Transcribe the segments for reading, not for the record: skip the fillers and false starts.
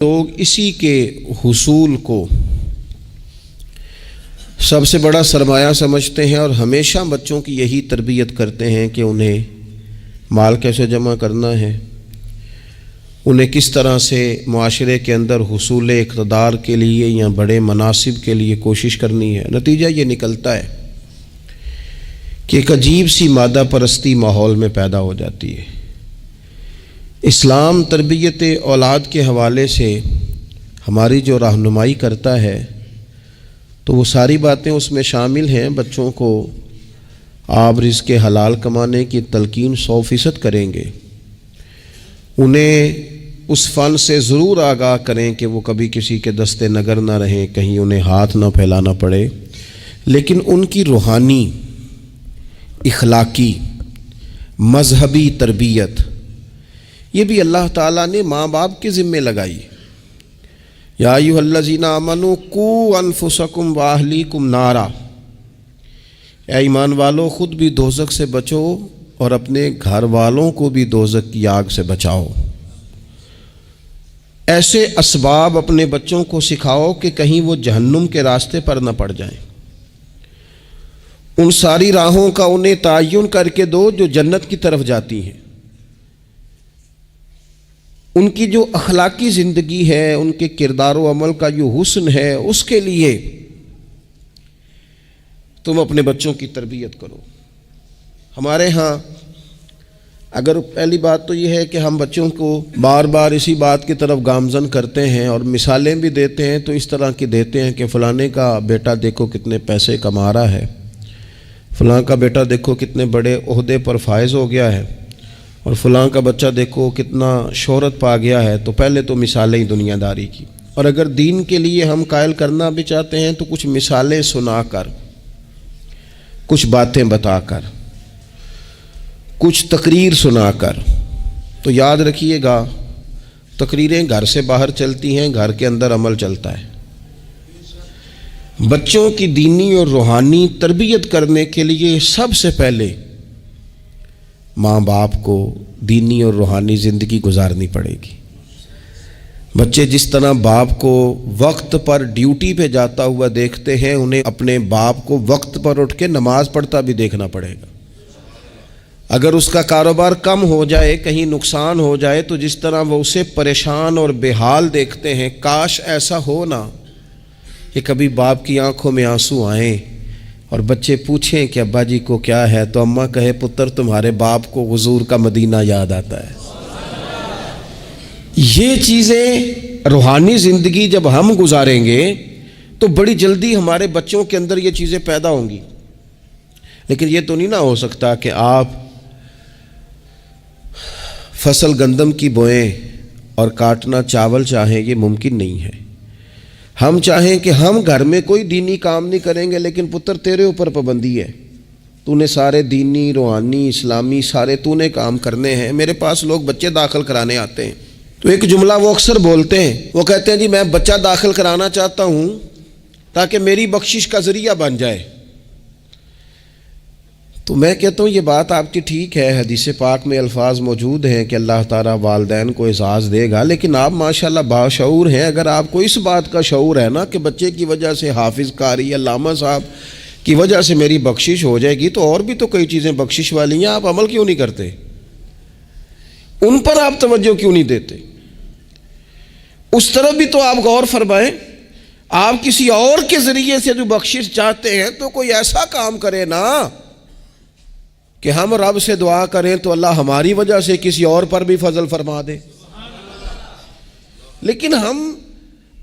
لوگ اسی کے حصول کو سب سے بڑا سرمایہ سمجھتے ہیں اور ہمیشہ بچوں کی یہی تربیت کرتے ہیں کہ انہیں مال کیسے جمع کرنا ہے، انہیں کس طرح سے معاشرے کے اندر حصول اقتدار کے لیے یا بڑے مناصب کے لیے کوشش کرنی ہے۔ نتیجہ یہ نکلتا ہے کہ ایک عجیب سی مادہ پرستی ماحول میں پیدا ہو جاتی ہے۔ اسلام تربیت اولاد کے حوالے سے ہماری جو رہنمائی کرتا ہے تو وہ ساری باتیں اس میں شامل ہیں۔ بچوں کو آپ رزق حلال کمانے کی تلقین 100% کریں گے، انہیں اس فن سے ضرور آگاہ کریں کہ وہ کبھی کسی کے دستے نگر نہ رہیں، کہیں انہیں ہاتھ نہ پھیلانا پڑے، لیکن ان کی روحانی، اخلاقی، مذہبی تربیت یہ بھی اللہ تعالیٰ نے ماں باپ کے ذمے لگائی۔ یا ایھا الذین آمنوا قوا انفسکم واہلیکم نارا، اے ایمان والو خود بھی دوزخ سے بچو اور اپنے گھر والوں کو بھی دوزخ کی آگ سے بچاؤ۔ ایسے اسباب اپنے بچوں کو سکھاؤ کہ کہیں وہ جہنم کے راستے پر نہ پڑ جائیں۔ ان ساری راہوں کا انہیں تعین کر کے دو جو جنت کی طرف جاتی ہیں۔ ان کی جو اخلاقی زندگی ہے، ان کے کردار و عمل کا جو حسن ہے، اس کے لیے تم اپنے بچوں کی تربیت کرو۔ ہمارے ہاں اگر پہلی بات تو یہ ہے کہ ہم بچوں کو بار بار اسی بات کی طرف گامزن کرتے ہیں اور مثالیں بھی دیتے ہیں تو اس طرح کی دیتے ہیں کہ فلانے کا بیٹا دیکھو کتنے پیسے کما رہا ہے، فلاں کا بیٹا دیکھو کتنے بڑے عہدے پر فائز ہو گیا ہے، اور فلاں کا بچہ دیکھو کتنا شہرت پا گیا ہے۔ تو پہلے تو مثالیں ہی دنیا داری کی، اور اگر دین کے لیے ہم قائل کرنا بھی چاہتے ہیں تو کچھ مثالیں سنا کر، کچھ باتیں بتا کر، کچھ تقریر سنا کر۔ تو یاد رکھیے گا تقریریں گھر سے باہر چلتی ہیں، گھر کے اندر عمل چلتا ہے۔ بچوں کی دینی اور روحانی تربیت کرنے کے لیے سب سے پہلے ماں باپ کو دینی اور روحانی زندگی گزارنی پڑے گی۔ بچے جس طرح باپ کو وقت پر ڈیوٹی پہ جاتا ہوا دیکھتے ہیں، انہیں اپنے باپ کو وقت پر اٹھ کے نماز پڑھتا بھی دیکھنا پڑے گا۔ اگر اس کا کاروبار کم ہو جائے، کہیں نقصان ہو جائے، تو جس طرح وہ اسے پریشان اور بے حال دیکھتے ہیں، کاش ایسا ہو نا کہ کبھی باپ کی آنکھوں میں آنسو آئیں اور بچے پوچھیں کہ ابا جی کو کیا ہے، تو اماں کہے پتر تمہارے باپ کو حضور کا مدینہ یاد آتا ہے۔ یہ چیزیں روحانی زندگی جب ہم گزاریں گے تو بڑی جلدی ہمارے بچوں کے اندر یہ چیزیں پیدا ہوں گی۔ لیکن یہ تو نہیں نہ ہو سکتا کہ آپ فصل گندم کی بوئیں اور کاٹنا چاول چاہیں، یہ ممکن نہیں ہے۔ ہم چاہیں کہ ہم گھر میں کوئی دینی کام نہیں کریں گے، لیکن پتر تیرے اوپر پابندی ہے، تو نے سارے دینی، روحانی، اسلامی سارے تو نے کام کرنے ہیں۔ میرے پاس لوگ بچے داخل کرانے آتے ہیں تو ایک جملہ وہ اکثر بولتے ہیں، وہ کہتے ہیں جی میں بچہ داخل کرانا چاہتا ہوں تاکہ میری بخشش کا ذریعہ بن جائے۔ تو میں کہتا ہوں یہ بات آپ کی ٹھیک ہے، حدیث پاک میں الفاظ موجود ہیں کہ اللہ تعالیٰ والدین کو اعزاز دے گا، لیکن آپ ماشاءاللہ باشعور ہیں۔ اگر آپ کو اس بات کا شعور ہے نا کہ بچے کی وجہ سے حافظ قاری علامہ صاحب کی وجہ سے میری بخشش ہو جائے گی، تو اور بھی تو کئی چیزیں بخشش والی ہیں، آپ عمل کیوں نہیں کرتے؟ ان پر آپ توجہ کیوں نہیں دیتے؟ اس طرف بھی تو آپ غور فرمائیں۔ آپ کسی اور کے ذریعے سے جو بخشش چاہتے ہیں تو کوئی ایسا کام کرے نا کہ ہم رب سے دعا کریں تو اللہ ہماری وجہ سے کسی اور پر بھی فضل فرما دے۔ لیکن ہم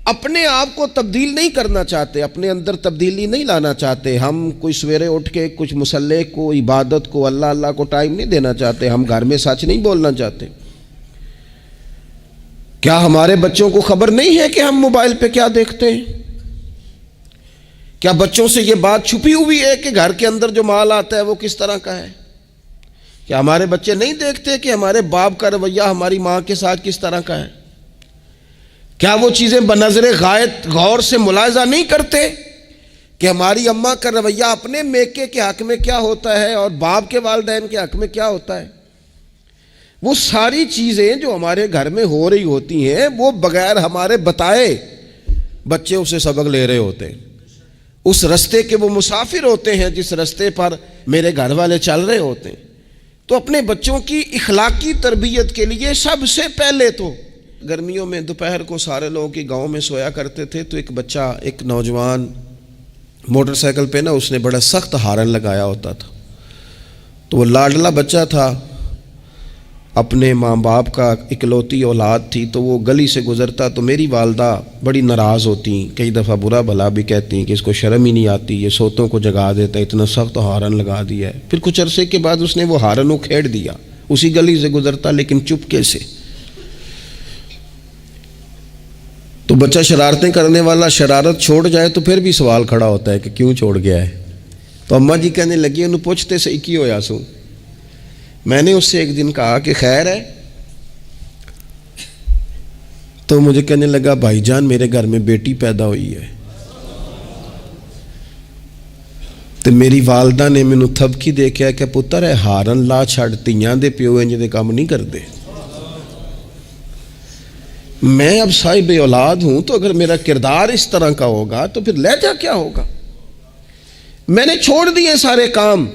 اپنے آپ کو تبدیل نہیں کرنا چاہتے، اپنے اندر تبدیلی نہیں لانا چاہتے۔ ہم کوئی سویرے اٹھ کے کچھ مصلی کو، عبادت کو، اللہ کو ٹائم نہیں دینا چاہتے۔ ہم گھر میں سچ نہیں بولنا چاہتے۔ کیا ہمارے بچوں کو خبر نہیں ہے کہ ہم موبائل پہ کیا دیکھتے ہیں؟ کیا بچوں سے یہ بات چھپی ہوئی ہے کہ گھر کے اندر جو مال آتا ہے وہ کس طرح کا ہے؟ کیا ہمارے بچے نہیں دیکھتے کہ ہمارے باپ کا رویہ ہماری ماں کے ساتھ کس طرح کا ہے؟ کیا وہ چیزیں بنظر غائب غور سے ملاحظہ نہیں کرتے کہ ہماری اماں کا رویہ اپنے میکے کے حق میں کیا ہوتا ہے اور باپ کے والدین کے حق میں کیا ہوتا ہے؟ وہ ساری چیزیں جو ہمارے گھر میں ہو رہی ہوتی ہیں وہ بغیر ہمارے بتائے بچے اسے سبق لے رہے ہوتے ہیں. اس رستے کے وہ مسافر ہوتے ہیں جس رستے پر میرے گھر والے چل رہے ہوتے ہیں. تو اپنے بچوں کی اخلاقی تربیت کے لیے سب سے پہلے تو گرمیوں میں دوپہر کو سارے لوگ کی گاؤں میں سویا کرتے تھے، تو ایک بچہ، ایک نوجوان موٹر سائیکل پہ نا اس نے بڑا سخت ہارن لگایا ہوتا تھا. تو وہ لاڈلا بچہ تھا، اپنے ماں باپ کا اکلوتی اولاد تھی، تو وہ گلی سے گزرتا تو میری والدہ بڑی ناراض ہوتی، کئی دفعہ برا بھلا بھی کہتی کہ اس کو شرم ہی نہیں آتی، یہ سوتوں کو جگا دیتا ہے، اتنا سخت ہارن لگا دیا ہے. پھر کچھ عرصے کے بعد اس نے وہ ہارن اکھیڑ دیا، اسی گلی سے گزرتا لیکن چپکے سے. تو بچہ شرارتیں کرنے والا شرارت چھوڑ جائے تو پھر بھی سوال کھڑا ہوتا ہے کہ کیوں چھوڑ گیا ہے. تو اماں جی کہنے لگی انہوں پوچھتے سے کی ہویا سو. میں نے اس سے ایک دن کہا کہ خیر ہے، تو مجھے کہنے لگا بھائی جان میرے گھر میں بیٹی پیدا ہوئی ہے. تو میری والدہ نے مینوں تھبکی دے کے کہ پتر ہے ہارن لا چھڑ، تیاں دے پیو انج دے کام نہیں کرتے. میں اب صاحب اولاد ہوں، تو اگر میرا کردار اس طرح کا ہوگا تو پھر لہجہ کیا ہوگا. میں نے چھوڑ دیے سارے کام،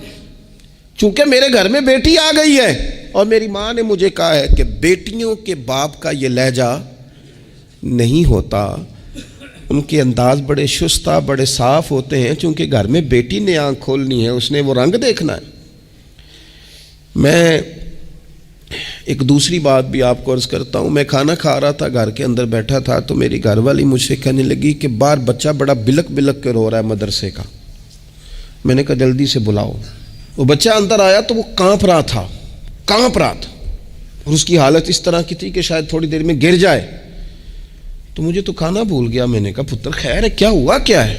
چونکہ میرے گھر میں بیٹی آ گئی ہے، اور میری ماں نے مجھے کہا ہے کہ بیٹیوں کے باپ کا یہ لہجہ نہیں ہوتا، ان کے انداز بڑے شستہ بڑے صاف ہوتے ہیں، چونکہ گھر میں بیٹی نے آنکھ کھولنی ہے، اس نے وہ رنگ دیکھنا ہے. میں ایک دوسری بات بھی آپ کو عرض کرتا ہوں. میں کھانا کھا رہا تھا، گھر کے اندر بیٹھا تھا، تو میری گھر والی مجھ سے کہنے لگی کہ باہر بچہ بڑا بلک بلک کے رو رہا ہے مدرسے کا. میں نے کہا جلدی سے بلاؤ. وہ بچہ اندر آیا تو وہ کانپ رہا تھا، اور اس کی حالت اس طرح کی تھی کہ شاید تھوڑی دیر میں گر جائے. تو مجھے تو کھانا بھول گیا. میں نے کہا پتر خیر ہے، کیا ہوا کیا ہے؟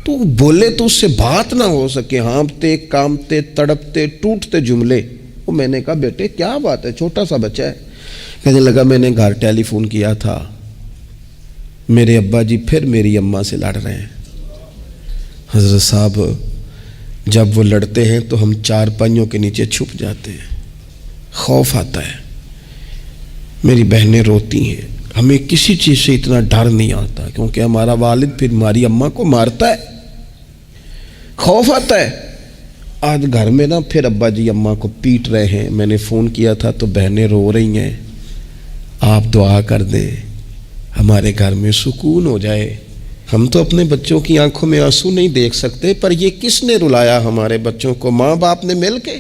تو بولے تو اس سے بات نہ ہو سکے، ہانپتے کامتے تڑپتے ٹوٹتے جملے. وہ میں نے کہا بیٹے کیا بات ہے، چھوٹا سا بچہ ہے. کہنے لگا میں نے گھر ٹیلی فون کیا تھا، میرے ابا جی پھر میری اماں سے لڑ رہے ہیں. حضرت صاحب جب وہ لڑتے ہیں تو ہم چار پائیوں کے نیچے چھپ جاتے ہیں، خوف آتا ہے. میری بہنیں روتی ہیں، ہمیں کسی چیز سے اتنا ڈر نہیں آتا، کیونکہ ہمارا والد پھر ہماری اماں کو مارتا ہے. خوف آتا ہے. آج گھر میں نا پھر ابا جی اماں کو پیٹ رہے ہیں. میں نے فون کیا تھا تو بہنیں رو رہی ہیں، آپ دعا کر دیں ہمارے گھر میں سکون ہو جائے. ہم تو اپنے بچوں کی آنکھوں میں آنسو نہیں دیکھ سکتے، پر یہ کس نے رلایا ہمارے بچوں کو؟ ماں باپ نے مل کے.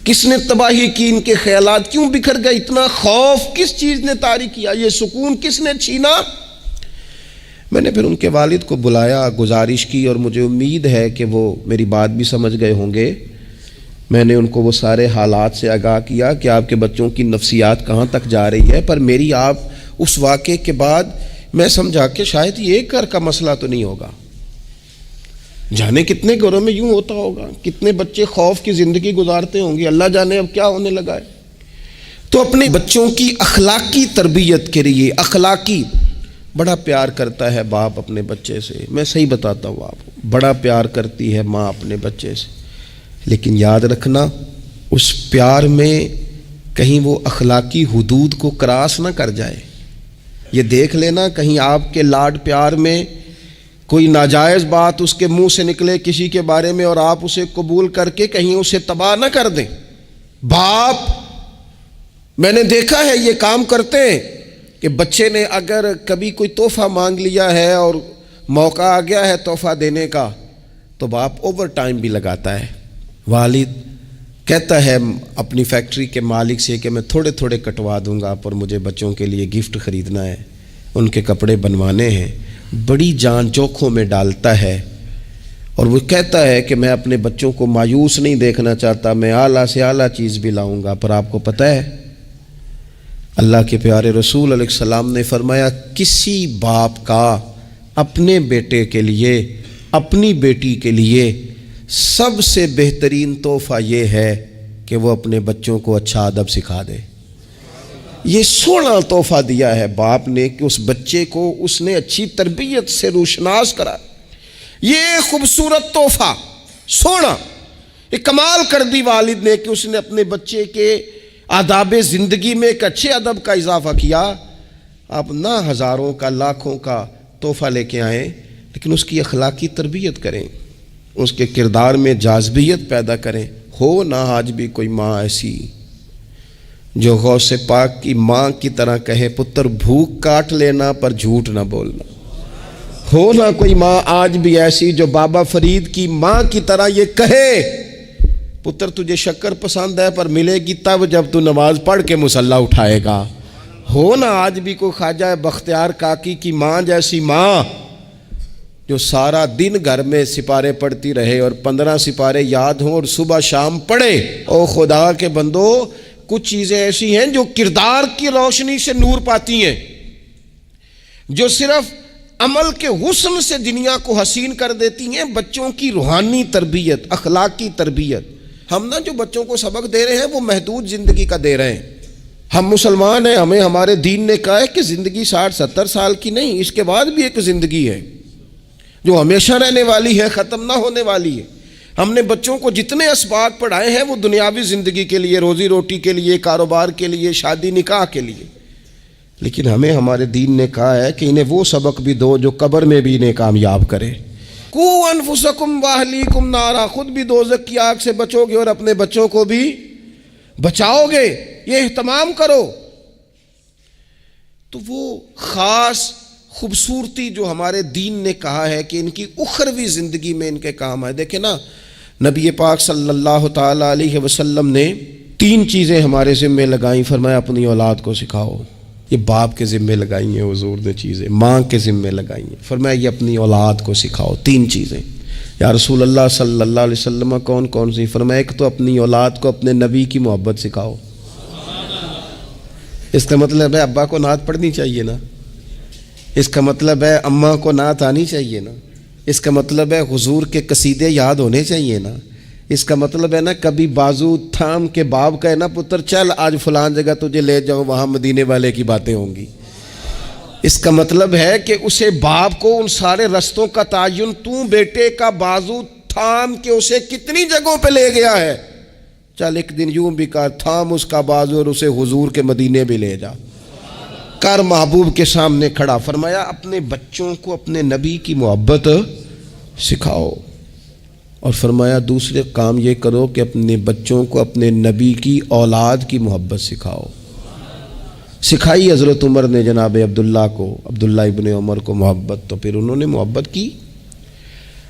کس نے تباہی کی؟ ان کے خیالات کیوں بکھر گئے؟ اتنا خوف کس چیز نے طاری کیا؟ یہ سکون کس نے چھینا؟ میں نے پھر ان کے والد کو بلایا، گزارش کی، اور مجھے امید ہے کہ وہ میری بات بھی سمجھ گئے ہوں گے. میں نے ان کو وہ سارے حالات سے آگاہ کیا کہ آپ کے بچوں کی نفسیات کہاں تک جا رہی ہے. پر میری آپ اس واقعے کے بعد میں سمجھا کہ شاید یہ ایک گھر کا مسئلہ تو نہیں ہوگا، جانے کتنے گھروں میں یوں ہوتا ہوگا، کتنے بچے خوف کی زندگی گزارتے ہوں گے، اللہ جانے اب کیا ہونے لگا ہے. تو اپنے بچوں کی اخلاقی تربیت کے لیے، اخلاقی بڑا پیار کرتا ہے باپ اپنے بچے سے. میں صحیح بتاتا ہوں آپ کو، بڑا پیار کرتی ہے ماں اپنے بچے سے، لیکن یاد رکھنا اس پیار میں کہیں وہ اخلاقی حدود کو کراس نہ کر جائے. یہ دیکھ لینا کہیں آپ کے لاڈ پیار میں کوئی ناجائز بات اس کے منہ سے نکلے کسی کے بارے میں، اور آپ اسے قبول کر کے کہیں اسے تباہ نہ کر دیں. باپ میں نے دیکھا ہے یہ کام کرتے ہیں کہ بچے نے اگر کبھی کوئی تحفہ مانگ لیا ہے اور موقع آ گیا ہے تحفہ دینے کا، تو باپ اوور ٹائم بھی لگاتا ہے. والد کہتا ہے اپنی فیکٹری کے مالک سے کہ میں تھوڑے تھوڑے کٹوا دوں گا، پر مجھے بچوں کے لیے گفٹ خریدنا ہے، ان کے کپڑے بنوانے ہیں. بڑی جان جوکھوں میں ڈالتا ہے، اور وہ کہتا ہے کہ میں اپنے بچوں کو مایوس نہیں دیکھنا چاہتا، میں اعلیٰ سے اعلیٰ چیز بھی لاؤں گا. پر آپ کو پتہ ہے اللہ کے پیارے رسول علیہ السلام نے فرمایا کسی باپ کا اپنے بیٹے کے لیے، اپنی بیٹی کے لیے سب سے بہترین تحفہ یہ ہے کہ وہ اپنے بچوں کو اچھا ادب سکھا دے. یہ سونا تحفہ دیا ہے باپ نے کہ اس بچے کو اس نے اچھی تربیت سے روشناس کرا. یہ خوبصورت تحفہ سونا ایک کمال کر دی والد نے کہ اس نے اپنے بچے کے آداب زندگی میں ایک اچھے ادب کا اضافہ کیا. آپ نہ ہزاروں کا لاکھوں کا تحفہ لے کے آئیں لیکن اس کی اخلاقی تربیت کریں, اس کے کردار میں جاذبیت پیدا کریں. ہو نہ آج بھی کوئی ماں ایسی جو غوث پاک کی ماں کی طرح کہے پتر بھوک کاٹ لینا پر جھوٹ نہ بولنا. ہو نہ کوئی ماں آج بھی ایسی جو بابا فرید کی ماں کی طرح یہ کہے پتر تجھے شکر پسند ہے پر ملے گی تب جب تو نماز پڑھ کے مصلی اٹھائے گا. ہو نہ آج بھی کوئی خواجہ بختیار کاکی کی ماں جیسی ماں جو سارا دن گھر میں سپارے پڑھتی رہے اور 15 سپارے یاد ہوں اور صبح شام پڑھے. او خدا کے بندو, کچھ چیزیں ایسی ہیں جو کردار کی روشنی سے نور پاتی ہیں, جو صرف عمل کے حسن سے دنیا کو حسین کر دیتی ہیں. بچوں کی روحانی تربیت, اخلاقی تربیت. ہم نا جو بچوں کو سبق دے رہے ہیں وہ محدود زندگی کا دے رہے ہیں. ہم مسلمان ہیں, ہمیں ہمارے دین نے کہا ہے کہ زندگی 60-70 سال کی نہیں, اس کے بعد بھی ایک زندگی ہے جو ہمیشہ رہنے والی ہے, ختم نہ ہونے والی ہے. ہم نے بچوں کو جتنے اسباق پڑھائے ہیں وہ دنیاوی زندگی کے لیے, روزی روٹی کے لیے, کاروبار کے لیے, شادی نکاح کے لیے. لیکن ہمیں ہمارے دین نے کہا ہے کہ انہیں وہ سبق بھی دو جو قبر میں بھی انہیں کامیاب کرے. قو انفسکم واہلیکم نارا, خود بھی دوزخ کی آگ سے بچو گے اور اپنے بچوں کو بھی بچاؤ گے. یہ اہتمام کرو. تو وہ خاص خوبصورتی جو ہمارے دین نے کہا ہے کہ ان کی اخروی زندگی میں ان کے کام آئے. دیکھیں نا, نبی پاک صلی اللہ تعالی علیہ وسلم نے 3 چیزیں ہمارے ذمے لگائیں. فرمایا اپنی اولاد کو سکھاؤ. یہ باپ کے ذمے لگائی ہیں حضور نے چیزیں, ماں کے ذمے لگائی ہیں. فرمایا یہ اپنی اولاد کو سکھاؤ 3 چیزیں. یا رسول اللہ صلی اللہ علیہ وسلم کون کون سی؟ فرمایا ایک تو اپنی اولاد کو اپنے نبی کی محبت سکھاؤ. اس کا مطلب ہے ابا کو نعت پڑھنی چاہیے نا, اس کا مطلب ہے اماں کو نعت آنی چاہیے نا, اس کا مطلب ہے حضور کے قصیدے یاد ہونے چاہیے نا, اس کا مطلب ہے نا کبھی بازو تھام کے باپ کا ہے نا پتر چل آج فلان جگہ تجھے لے جاؤ وہاں مدینے والے کی باتیں ہوں گی. اس کا مطلب ہے کہ اسے باپ کو ان سارے رستوں کا تعین تو بیٹے کا بازو تھام کے اسے کتنی جگہوں پہ لے گیا ہے. چل ایک دن یوں بھی کر, تھام اس کا بازو اور اسے حضور کے مدینے بھی لے جا کر, محبوب کے سامنے کھڑا. فرمایا اپنے بچوں کو اپنے نبی کی محبت سکھاؤ. اور فرمایا دوسرے کام یہ کرو کہ اپنے بچوں کو اپنے نبی کی اولاد کی محبت سکھاؤ. سکھائی حضرت عمر نے جناب عبداللہ کو, عبداللہ ابن عمر کو محبت, تو پھر انہوں نے محبت کی.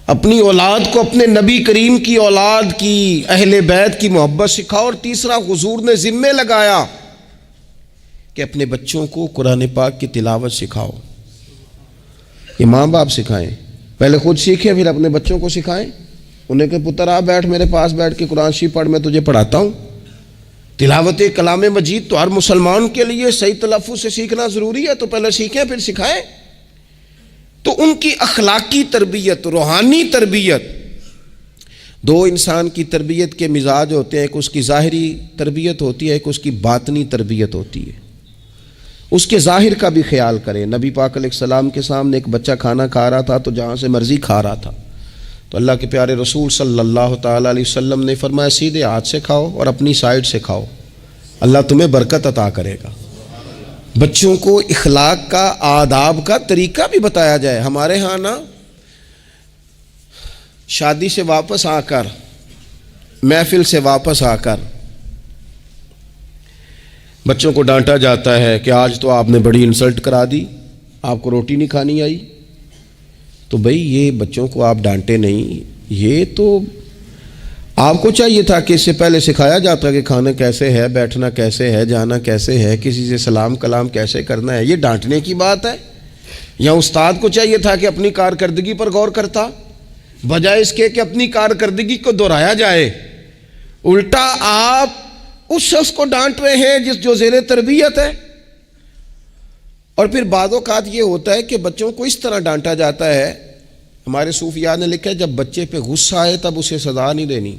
اپنی اولاد کو اپنے نبی کریم کی اولاد کی, اہل بیت کی محبت سکھاؤ. اور تیسرا حضور نے ذمہ لگایا کہ اپنے بچوں کو قرآن پاک کی تلاوت سکھاؤ. یہ ماں باپ سکھائیں, پہلے خود سیکھیں پھر اپنے بچوں کو سکھائیں. انہیں کہ پتر آ بیٹھ میرے پاس بیٹھ کے قرآن شریف پڑھ, میں تجھے پڑھاتا ہوں. تلاوت کلام مجید تو ہر مسلمان کے لیے صحیح تلفظ سے سیکھنا ضروری ہے, تو پہلے سیکھیں پھر سکھائیں. تو ان کی اخلاقی تربیت, روحانی تربیت, 2 انسان کی تربیت کے مزاج ہوتے ہیں. ایک اس کی ظاہری تربیت ہوتی ہے, ایک اس کی باطنی تربیت ہوتی ہے. اس کے ظاہر کا بھی خیال کریں. نبی پاک علیہ السلام کے سامنے ایک بچہ کھانا کھا رہا تھا تو جہاں سے مرضی کھا رہا تھا, تو اللہ کے پیارے رسول صلی اللہ تعالیٰ علیہ وسلم نے فرمایا سیدھے ہاتھ سے کھاؤ اور اپنی سائیڈ سے کھاؤ, اللہ تمہیں برکت عطا کرے گا. بچوں کو اخلاق کا, آداب کا طریقہ بھی بتایا جائے. ہمارے ہاں نا شادی سے واپس آ کر, محفل سے واپس آ کر بچوں کو ڈانٹا جاتا ہے کہ آج تو آپ نے بڑی انسلٹ کرا دی, آپ کو روٹی نہیں کھانی آئی. تو بھئی یہ بچوں کو آپ ڈانٹے نہیں, یہ تو آپ کو چاہیے تھا کہ اس سے پہلے سکھایا جاتا کہ کھانا کیسے ہے, بیٹھنا کیسے ہے, جانا کیسے ہے, کسی سے سلام کلام کیسے کرنا ہے. یہ ڈانٹنے کی بات ہے؟ یا استاد کو چاہیے تھا کہ اپنی کارکردگی پر غور کرتا, بجائے اس کے کہ اپنی کارکردگی کو دہرایا جائے. الٹا آپ اس شخص کو ڈانٹ رہے ہیں جو زیر تربیت ہے. اور پھر بعض اوقات یہ ہوتا ہے کہ بچوں کو اس طرح ڈانٹا جاتا ہے, ہمارے صوفیاء نے لکھا ہے جب بچے پہ غصہ آئے تب اسے سزا نہیں دینی,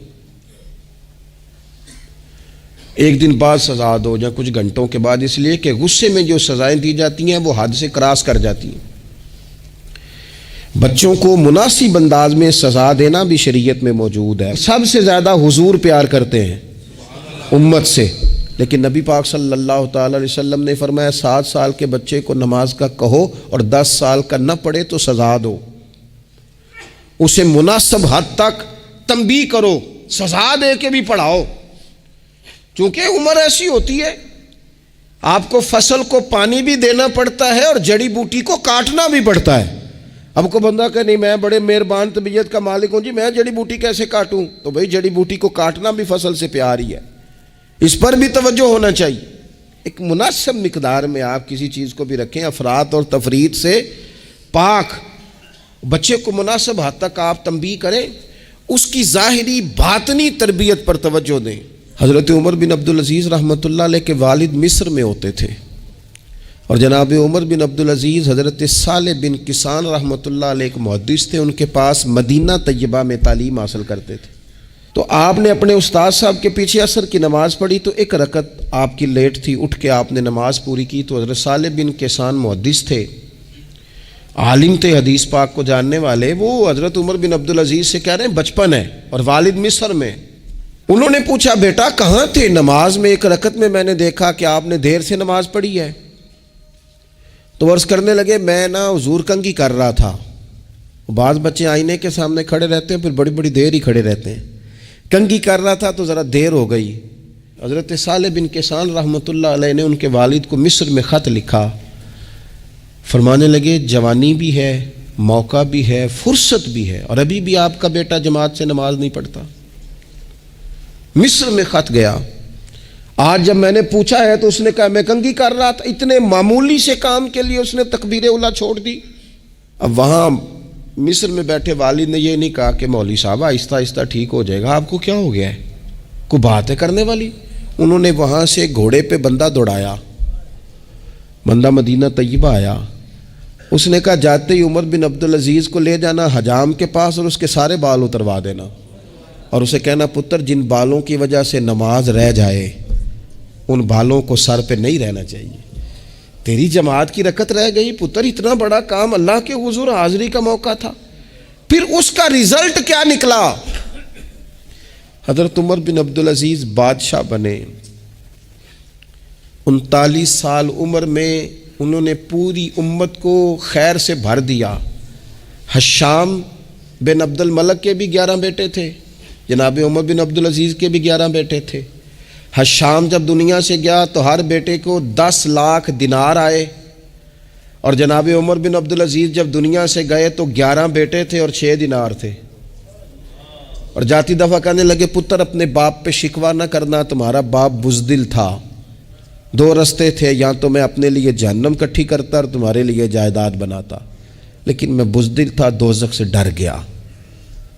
ایک دن بعد سزا دو یا کچھ گھنٹوں کے بعد, اس لیے کہ غصے میں جو سزائیں دی جاتی ہیں وہ حد سے کراس کر جاتی ہیں. بچوں کو مناسب انداز میں سزا دینا بھی شریعت میں موجود ہے. سب سے زیادہ حضور پیار کرتے ہیں امت سے، لیکن نبی پاک صلی اللہ تعالی علیہ وسلم نے فرمایا 7 سال کے بچے کو نماز کا کہو اور 10 سال کا نہ پڑھے تو سزا دو. اسے مناسب حد تک تنبیہ کرو، سزا دے کے بھی پڑھاؤ، کیونکہ عمر ایسی ہوتی ہے آپ کو فصل کو پانی بھی دینا پڑتا ہے اور جڑی بوٹی کو کاٹنا بھی پڑتا ہے. اب کو بندہ کہ نہیں میں بڑے مہربان طبیعت کا مالک ہوں جی، میں جڑی بوٹی کیسے کاٹوں؟ تو بھئی جڑی بوٹی کو کاٹنا بھی فصل سے پیار ہی ہے، اس پر بھی توجہ ہونا چاہیے. ایک مناسب مقدار میں آپ کسی چیز کو بھی رکھیں، افراط اور تفریط سے پاک. بچے کو مناسب حد تک آپ تنبیہ کریں، اس کی ظاہری باطنی تربیت پر توجہ دیں. حضرت عمر بن عبدالعزیز رحمۃ اللہ علیہ کے والد مصر میں ہوتے تھے، اور جناب عمر بن عبدالعزیز حضرت صالح بن کسان رحمۃ اللہ علیہ ایک محدث تھے، ان کے پاس مدینہ طیبہ میں تعلیم حاصل کرتے تھے. تو آپ نے اپنے استاد صاحب کے پیچھے عصر کی نماز پڑھی تو ایک رکعت آپ کی لیٹ تھی، اٹھ کے آپ نے نماز پوری کی. تو حضرت صالح بن کسان محدث تھے، عالم تھے، حدیث پاک کو جاننے والے. وہ حضرت عمر بن عبدالعزیز سے کہہ رہے ہیں بچپن ہے اور والد مصر میں. انہوں نے پوچھا بیٹا کہاں تھے؟ نماز میں ایک رکعت میں نے دیکھا کہ آپ نے دیر سے نماز پڑھی ہے. تو عرض کرنے لگے میں حضور کنگھی کر رہا تھا. بعض بچے آئینے کے سامنے کھڑے رہتے ہیں پھر بڑی بڑی دیر ہی کھڑے رہتے ہیں. کنگھی کر رہا تھا تو ذرا دیر ہو گئی. حضرت صالح بن کسان رحمۃ اللہ علیہ نے ان کے والد کو مصر میں خط لکھا، فرمانے لگے جوانی بھی ہے، موقع بھی ہے، فرصت بھی ہے، اور ابھی بھی آپ کا بیٹا جماعت سے نماز نہیں پڑھتا. مصر میں خط گیا. آج جب میں نے پوچھا ہے تو اس نے کہا میں کنگھی کر رہا تھا. اتنے معمولی سے کام کے لیے اس نے تکبیر اولیٰ چھوڑ دی. اب وہاں مصر میں بیٹھے والد نے یہ نہیں کہا کہ مولوی صاحب آہستہ آہستہ ٹھیک ہو جائے گا، آپ کو کیا ہو گیا ہے، کوئی بات ہے کرنے والی. انہوں نے وہاں سے گھوڑے پہ بندہ دوڑایا، بندہ مدینہ طیبہ آیا. اس نے کہا جاتے ہی عمر بن عبدالعزیز کو لے جانا حجام کے پاس اور اس کے سارے بال اتروا دینا، اور اسے کہنا پتر جن بالوں کی وجہ سے نماز رہ جائے ان بالوں کو سر پہ نہیں رہنا چاہیے. تیری جماعت کی رکعت رہ گئی پتر، اتنا بڑا کام اللہ کے حضور حاضری کا موقع تھا. پھر اس کا ریزلٹ کیا نکلا؟ حضرت عمر بن عبدالعزیز بادشاہ بنے. 39 سال عمر میں انہوں نے پوری امت کو خیر سے بھر دیا. حشام بن عبد الملک کے بھی 11 بیٹے تھے، جناب عمر بن عبدالعزیز کے بھی 11 بیٹے تھے. حشام جب دنیا سے گیا تو ہر بیٹے کو 10 لاکھ دینار آئے، اور جناب عمر بن عبدالعزیز جب دنیا سے گئے تو 11 بیٹے تھے اور 6 دینار تھے. اور جاتی دفعہ کہنے لگے پتر اپنے باپ پہ شکوہ نہ کرنا، تمہارا باپ بزدل تھا. 2 رستے تھے، یا تو میں اپنے لیے جہنم کٹھی کرتا اور تمہارے لیے جائیداد بناتا، لیکن میں بزدل تھا، دوزخ سے ڈر گیا،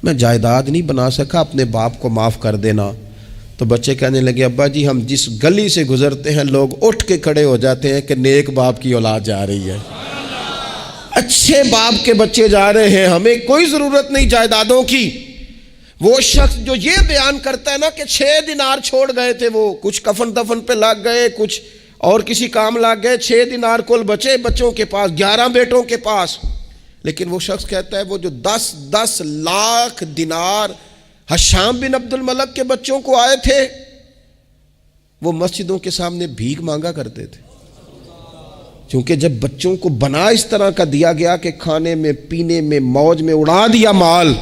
میں جائیداد نہیں بنا سکا، اپنے باپ کو معاف کر دینا. تو بچے کہنے لگے ابا جی ہم جس گلی سے گزرتے ہیں لوگ اٹھ کے کھڑے ہو جاتے ہیں کہ نیک باپ کی اولاد جا رہی ہے، اچھے باپ کے بچے جا رہے ہیں، ہمیں کوئی ضرورت نہیں جائیدادوں کی. وہ شخص جو یہ بیان کرتا ہے نا کہ 6 دینار چھوڑ گئے تھے، وہ کچھ کفن دفن پہ لگ گئے، کچھ اور کسی کام لگ گئے، 6 دینار کل بچے بچوں کے پاس، 11 بیٹوں کے پاس. لیکن وہ شخص کہتا ہے وہ جو 10 لاکھ دینار حشام بن عبد الملک کے بچوں کو آئے تھے، وہ مسجدوں کے سامنے بھیک مانگا کرتے تھے. کیونکہ جب بچوں کو بنا اس طرح کا دیا گیا کہ کھانے میں پینے میں موج میں اڑا دیا مال،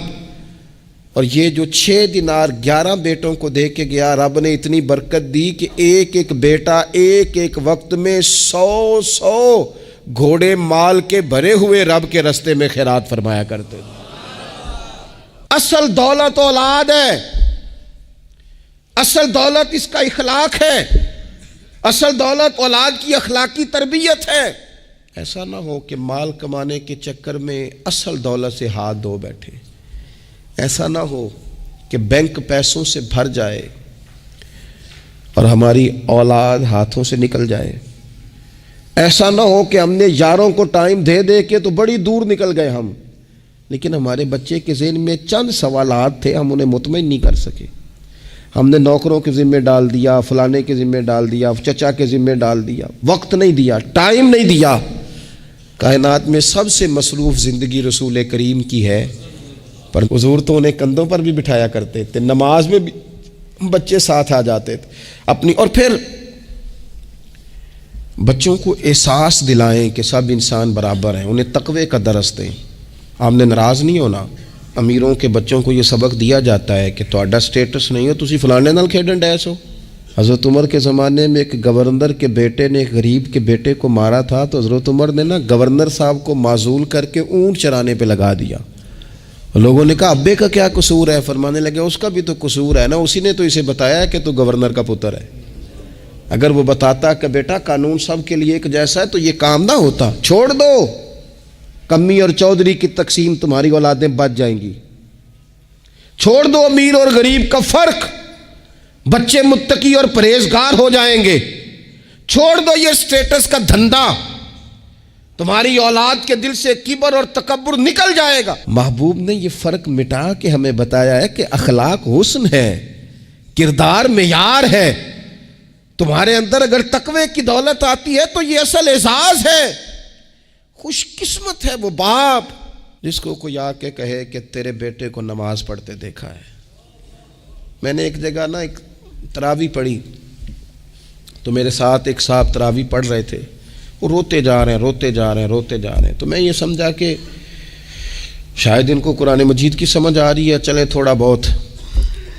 اور یہ جو 6 دینار 11 بیٹوں کو دے کے گیا، رب نے اتنی برکت دی کہ ایک ایک بیٹا ایک ایک وقت میں 100 گھوڑے مال کے بھرے ہوئے رب کے رستے میں خیرات فرمایا کرتے تھے. اصل دولت اولاد ہے، اصل دولت اس کا اخلاق ہے، اصل دولت اولاد کی اخلاقی تربیت ہے. ایسا نہ ہو کہ مال کمانے کے چکر میں اصل دولت سے ہاتھ دھو بیٹھے، ایسا نہ ہو کہ بینک پیسوں سے بھر جائے اور ہماری اولاد ہاتھوں سے نکل جائے. ایسا نہ ہو کہ ہم نے یاروں کو ٹائم دے دے کے تو بڑی دور نکل گئے ہم، لیکن ہمارے بچے کے ذہن میں چند سوالات تھے، ہم انہیں مطمئن نہیں کر سکے. ہم نے نوکروں کے ذمہ ڈال دیا، فلانے کے ذمہ ڈال دیا، چچا کے ذمہ ڈال دیا، وقت نہیں دیا، ٹائم نہیں دیا. کائنات میں سب سے مصروف زندگی رسول کریم کی ہے، پر حضور تو انہیں کندھوں پر بھی بٹھایا کرتے تھے، نماز میں بھی بچے ساتھ آ جاتے تھے اپنی، اور پھر بچوں کو احساس دلائیں کہ سب انسان برابر ہیں، انہیں تقوی کا درس دیں۔ آپ نے ناراض نہیں ہونا، امیروں کے بچوں کو یہ سبق دیا جاتا ہے کہ تہاڈا سٹیٹس نہیں ہو تسی فلانے نال کھیڈن ڈیس ہو۔ حضرت عمر کے زمانے میں ایک گورنر کے بیٹے نے ایک غریب کے بیٹے کو مارا تھا، تو حضرت عمر نے گورنر صاحب کو معزول کر کے اونٹ چرانے پہ لگا دیا۔ لوگوں نے کہا ابے کا کیا قصور ہے؟ فرمانے لگے اس کا بھی تو قصور ہے نا، اسی نے تو اسے بتایا کہ تو گورنر کا پتر ہے۔ اگر وہ بتاتا کہ بیٹا قانون سب کے لیے ایک جیسا ہے تو یہ کام نہ ہوتا۔ چھوڑ دو، کمی اور چودھری کی تقسیم، تمہاری اولادیں بچ جائیں گی۔ چھوڑ دو امیر اور غریب کا فرق، بچے متقی اور پرہیزگار ہو جائیں گے۔ چھوڑ دو یہ سٹیٹس کا دھندا، تمہاری اولاد کے دل سے کبر اور تکبر نکل جائے گا۔ محبوب نے یہ فرق مٹا کے ہمیں بتایا ہے کہ اخلاق حسن ہے، کردار معیار ہے۔ تمہارے اندر اگر تقوی کی دولت آتی ہے تو یہ اصل اعزاز ہے۔ خوش قسمت ہے وہ باپ جس کو کوئی آ کے کہے کہ تیرے بیٹے کو نماز پڑھتے دیکھا ہے۔ میں نے ایک جگہ ایک تراویح پڑھی، تو میرے ساتھ ایک صاحب تراویح پڑھ رہے تھے، وہ روتے جا رہے ہیں، تو میں یہ سمجھا کہ شاید ان کو قرآن مجید کی سمجھ آ رہی ہے، چلے تھوڑا بہت،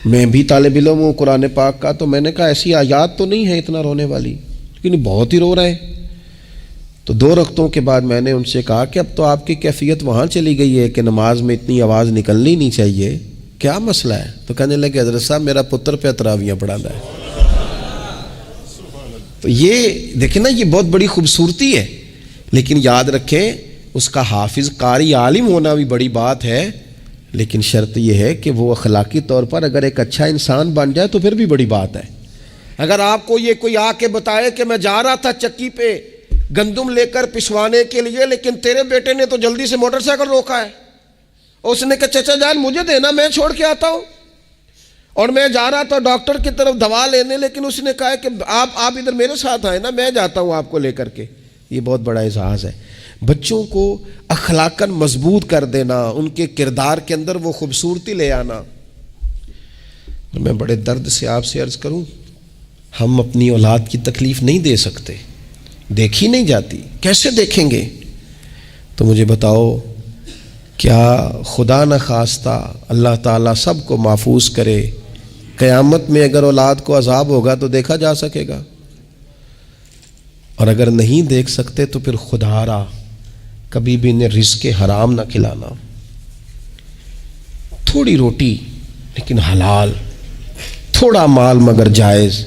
میں بھی طالب علم ہوں قرآن پاک کا، تو میں نے کہا ایسی آیات تو نہیں ہے اتنا رونے والی، لیکن بہت ہی رو رہے ہیں۔ تو 2 رکعتوں کے بعد میں نے ان سے کہا کہ اب تو آپ کی کیفیت وہاں چلی گئی ہے کہ نماز میں اتنی آواز نکلنی نہیں چاہیے، کیا مسئلہ ہے؟ تو کہنے لگے حضرت صاحب میرا پتر پہ تراویحاں پڑھانا ہے۔ تو یہ دیکھیں نا، یہ بہت بڑی خوبصورتی ہے، لیکن یاد رکھیں اس کا حافظ قاری عالم ہونا بھی بڑی بات ہے، لیکن شرط یہ ہے کہ وہ اخلاقی طور پر اگر ایک اچھا انسان بن جائے تو پھر بھی بڑی بات ہے۔ اگر آپ کو یہ کوئی آ کے بتائے کہ میں جا رہا تھا چکی پہ گندم لے کر پسوانے کے لیے، لیکن تیرے بیٹے نے تو جلدی سے موٹر سائیکل روکا ہے، اس نے کہا چچا جان مجھے دینا، میں چھوڑ کے آتا ہوں، اور میں جا رہا تھا ڈاکٹر کی طرف دوا لینے، لیکن اس نے کہا کہ آپ ادھر میرے ساتھ آئے نا، میں جاتا ہوں آپ کو لے کر کے۔ یہ بہت بڑا اعزاز ہے، بچوں کو اخلاقاً مضبوط کر دینا، ان کے کردار کے اندر وہ خوبصورتی لے آنا۔ میں بڑے درد سے آپ سے عرض کروں، ہم اپنی اولاد کی تکلیف نہیں دے سکتے، دیکھی نہیں جاتی، کیسے دیکھیں گے؟ تو مجھے بتاؤ، کیا خدا نہ خواستہ اللہ تعالیٰ سب کو محفوظ کرے، قیامت میں اگر اولاد کو عذاب ہوگا تو دیکھا جا سکے گا؟ اور اگر نہیں دیکھ سکتے تو پھر خدا را کبھی بھی انہیں رزق حرام نہ کھلانا، تھوڑی روٹی لیکن حلال، تھوڑا مال مگر جائز،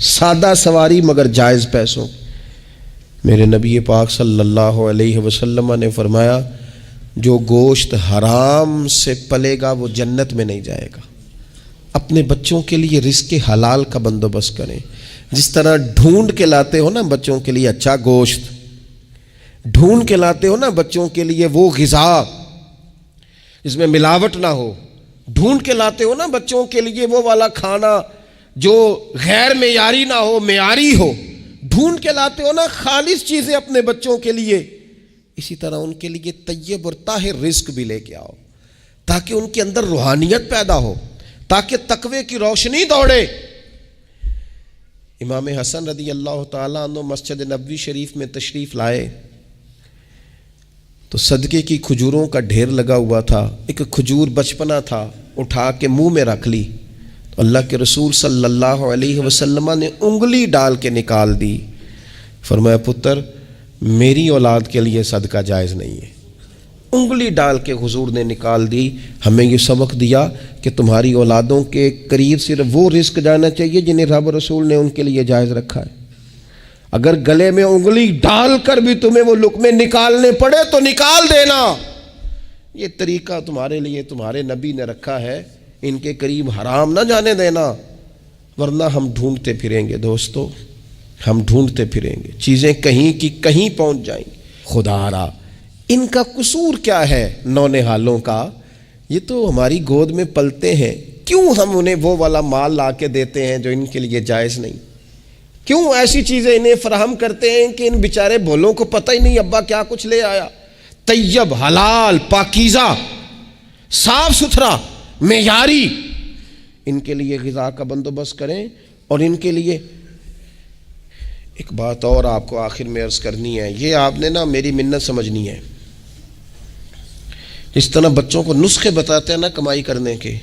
سادہ سواری مگر جائز پیسوں۔ میرے نبی پاک صلی اللہ علیہ وسلم نے فرمایا جو گوشت حرام سے پلے گا وہ جنت میں نہیں جائے گا۔ اپنے بچوں کے لیے رزق حلال کا بندوبست کریں، جس طرح ڈھونڈ کے لاتے ہو نا بچوں کے لیے اچھا گوشت، ڈھونڈ کے لاتے ہو نا بچوں کے لیے وہ غذا جس میں ملاوٹ نہ ہو، ڈھونڈ کے لاتے ہو نا بچوں کے لیے وہ والا کھانا جو غیر معیاری نہ ہو، معیاری ہو، ڈھونڈ کے لاتے ہو نا خالص چیزیں اپنے بچوں کے لیے، اسی طرح ان کے لیے طیب اور طاہر رزق بھی لے کے آؤ، تاکہ ان کے اندر روحانیت پیدا ہو، تاکہ تقوی کی روشنی دوڑے۔ امام حسن رضی اللہ تعالیٰ عنہ مسجد نبوی شریف میں تشریف لائے تو صدقے کی کھجوروں کا ڈھیر لگا ہوا تھا، ایک کھجور بچپنا تھا، اٹھا کے منہ میں رکھ لی، تو اللہ کے رسول صلی اللہ علیہ وسلم نے انگلی ڈال کے نکال دی، فرمایا پتر میری اولاد کے لیے صدقہ جائز نہیں ہے۔ انگلی ڈال کے حضور نے نکال دی، ہمیں یہ سبق دیا کہ تمہاری اولادوں کے قریب صرف وہ رزق جانا چاہیے جنہیں رب رسول نے ان کے لیے جائز رکھا ہے۔ اگر گلے میں انگلی ڈال کر بھی تمہیں وہ لقمے نکالنے پڑے تو نکال دینا، یہ طریقہ تمہارے لیے تمہارے نبی نے رکھا ہے، ان کے قریب حرام نہ جانے دینا، ورنہ ہم ڈھونڈتے پھریں گے دوستو، ہم ڈھونڈتے پھریں گے، چیزیں کہیں کی کہیں پہنچ جائیں گی۔ خدا را ان کا قصور کیا ہے نونہالوں کا؟ یہ تو ہماری گود میں پلتے ہیں، کیوں ہم انہیں وہ والا مال لا کے دیتے ہیں جو ان کے لیے جائز نہیں؟ کیوں ایسی چیزیں انہیں فراہم کرتے ہیں کہ ان بیچارے بھولوں کو پتہ ہی نہیں ابا کیا کچھ لے آیا. طیب، حلال، پاکیزہ، صاف ستھرا، معیاری ان کے لیے غذا کا بندوبست کریں. اور ان کے لیے ایک بات اور آپ کو آخر میں عرض کرنی ہے، یہ آپ نے نا میری منت سمجھنی ہے. اس طرح بچوں کو نسخے بتاتے ہیں نا کمائی کرنے کے،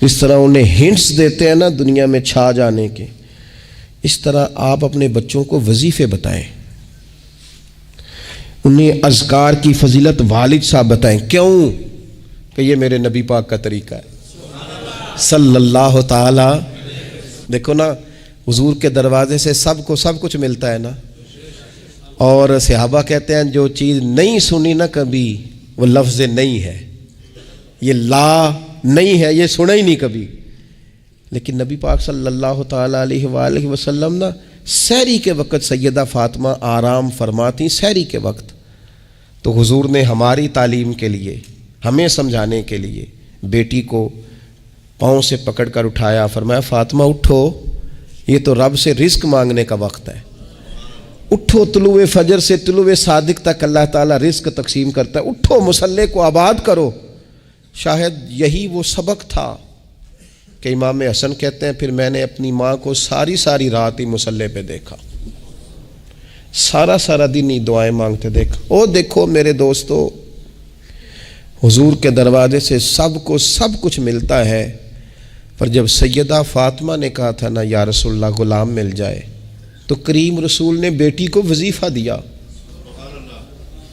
اس طرح انہیں ہنٹس دیتے ہیں نا دنیا میں چھا جانے کے، اس طرح آپ اپنے بچوں کو وظیفے بتائیں، انہیں اذکار کی فضیلت والد صاحب بتائیں. کیوں؟ کہ یہ میرے نبی پاک کا طریقہ ہے صلی اللہ تعالی. دیکھو نا حضور کے دروازے سے سب کو سب کچھ ملتا ہے نا. اور صحابہ کہتے ہیں جو چیز نہیں سنی نا کبھی وہ لفظ نہیں ہے، یہ لا نہیں ہے، یہ سنا ہی نہیں کبھی. لیکن نبی پاک صلی اللہ تعالی علیہ وآلہ وسلم نا سحری کے وقت سیدہ فاطمہ آرام فرماتی سحری کے وقت، تو حضور نے ہماری تعلیم کے لیے، ہمیں سمجھانے کے لیے بیٹی کو پاؤں سے پکڑ کر اٹھایا، فرمایا فاطمہ اٹھو، یہ تو رب سے رزق مانگنے کا وقت ہے، اٹھو، طلوع فجر سے طلوع صادق تک اللہ تعالیٰ رزق تقسیم کرتا ہے، اٹھو مصلے کو آباد کرو. شاید یہی وہ سبق تھا کہ امام حسن کہتے ہیں پھر میں نے اپنی ماں کو ساری رات ہی مصلے پہ دیکھا، سارا دن ہی دعائیں مانگتے دیکھا. او دیکھو میرے دوستو، حضور کے دروازے سے سب کو سب کچھ ملتا ہے، پر جب سیدہ فاطمہ نے کہا تھا نا یا رسول اللہ غلام مل جائے، تو کریم رسول نے بیٹی کو وظیفہ دیا.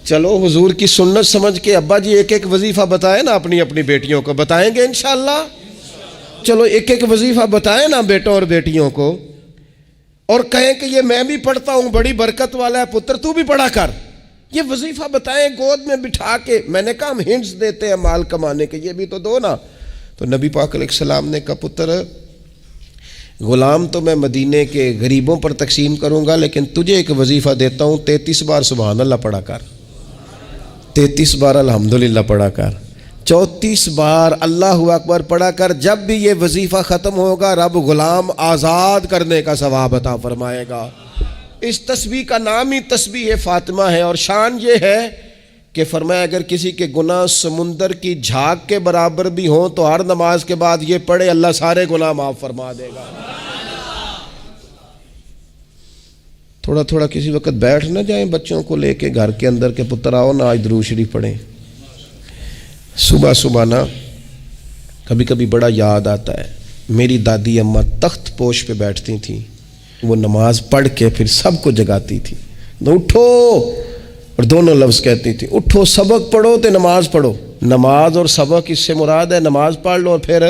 چلو حضور کی سنت سمجھ کے ابا جی ایک وظیفہ بتائیں نا اپنی بیٹیوں کو، بتائیں گے انشاءاللہ. چلو ایک وظیفہ بتائیں نا بیٹوں اور بیٹیوں کو، اور کہیں کہ یہ میں بھی پڑھتا ہوں، بڑی برکت والا ہے پتر تو بھی پڑھا کر. یہ وظیفہ بتائیں گود میں بٹھا کے. میں نے کہا ہم ہنٹس دیتے ہیں مال کمانے کے، یہ بھی تو دو نا. تو نبی پاک علیہ السلام نے کہا پتر غلام تو میں مدینے کے غریبوں پر تقسیم کروں گا، لیکن تجھے ایک وظیفہ دیتا ہوں، 33 بار سبحان اللہ پڑھا کر، 33 بار الحمدللہ پڑھا کر، 34 بار اللہ اکبر پڑھا کر. جب بھی یہ وظیفہ ختم ہوگا رب غلام آزاد کرنے کا ثواب عطا فرمائے گا. اس تسبیح کا نام ہی تسبیح فاطمہ ہے، اور شان یہ ہے کہ فرمایا اگر کسی کے گناہ سمندر کی جھاگ کے برابر بھی ہوں تو ہر نماز کے بعد یہ پڑھے، اللہ سارے گناہ معاف فرما دے گا. تھوڑا کسی وقت بیٹھ نہ جائیں بچوں کو لے کے گھر کے اندر کے پتر آؤ نا آج درود شریف پڑھیں. صبح نا کبھی کبھی بڑا یاد آتا ہے، میری دادی اماں تخت پوش پہ بیٹھتی تھیں، وہ نماز پڑھ کے پھر سب کو جگاتی تھی، تو اٹھو، اور دونوں لفظ کہتی تھی، اٹھو سبق پڑھو تے نماز پڑھو. نماز اور سبق اس سے مراد ہے نماز پڑھ لو اور پھر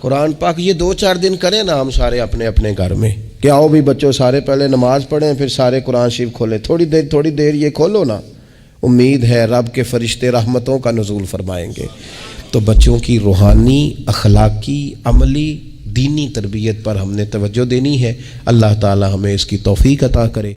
قرآن پاک. یہ 2-4 دن کریں نا ہم سارے اپنے گھر میں کہ آؤ بھی بچوں سارے پہلے نماز پڑھیں پھر سارے قرآن شریف کھولیں، تھوڑی دیر یہ کھولو نا، امید ہے رب کے فرشتے رحمتوں کا نزول فرمائیں گے. تو بچوں کی روحانی، اخلاقی، عملی، دینی تربیت پر ہم نے توجہ دینی ہے. اللہ تعالی ہمیں اس کی توفیق عطا کرے.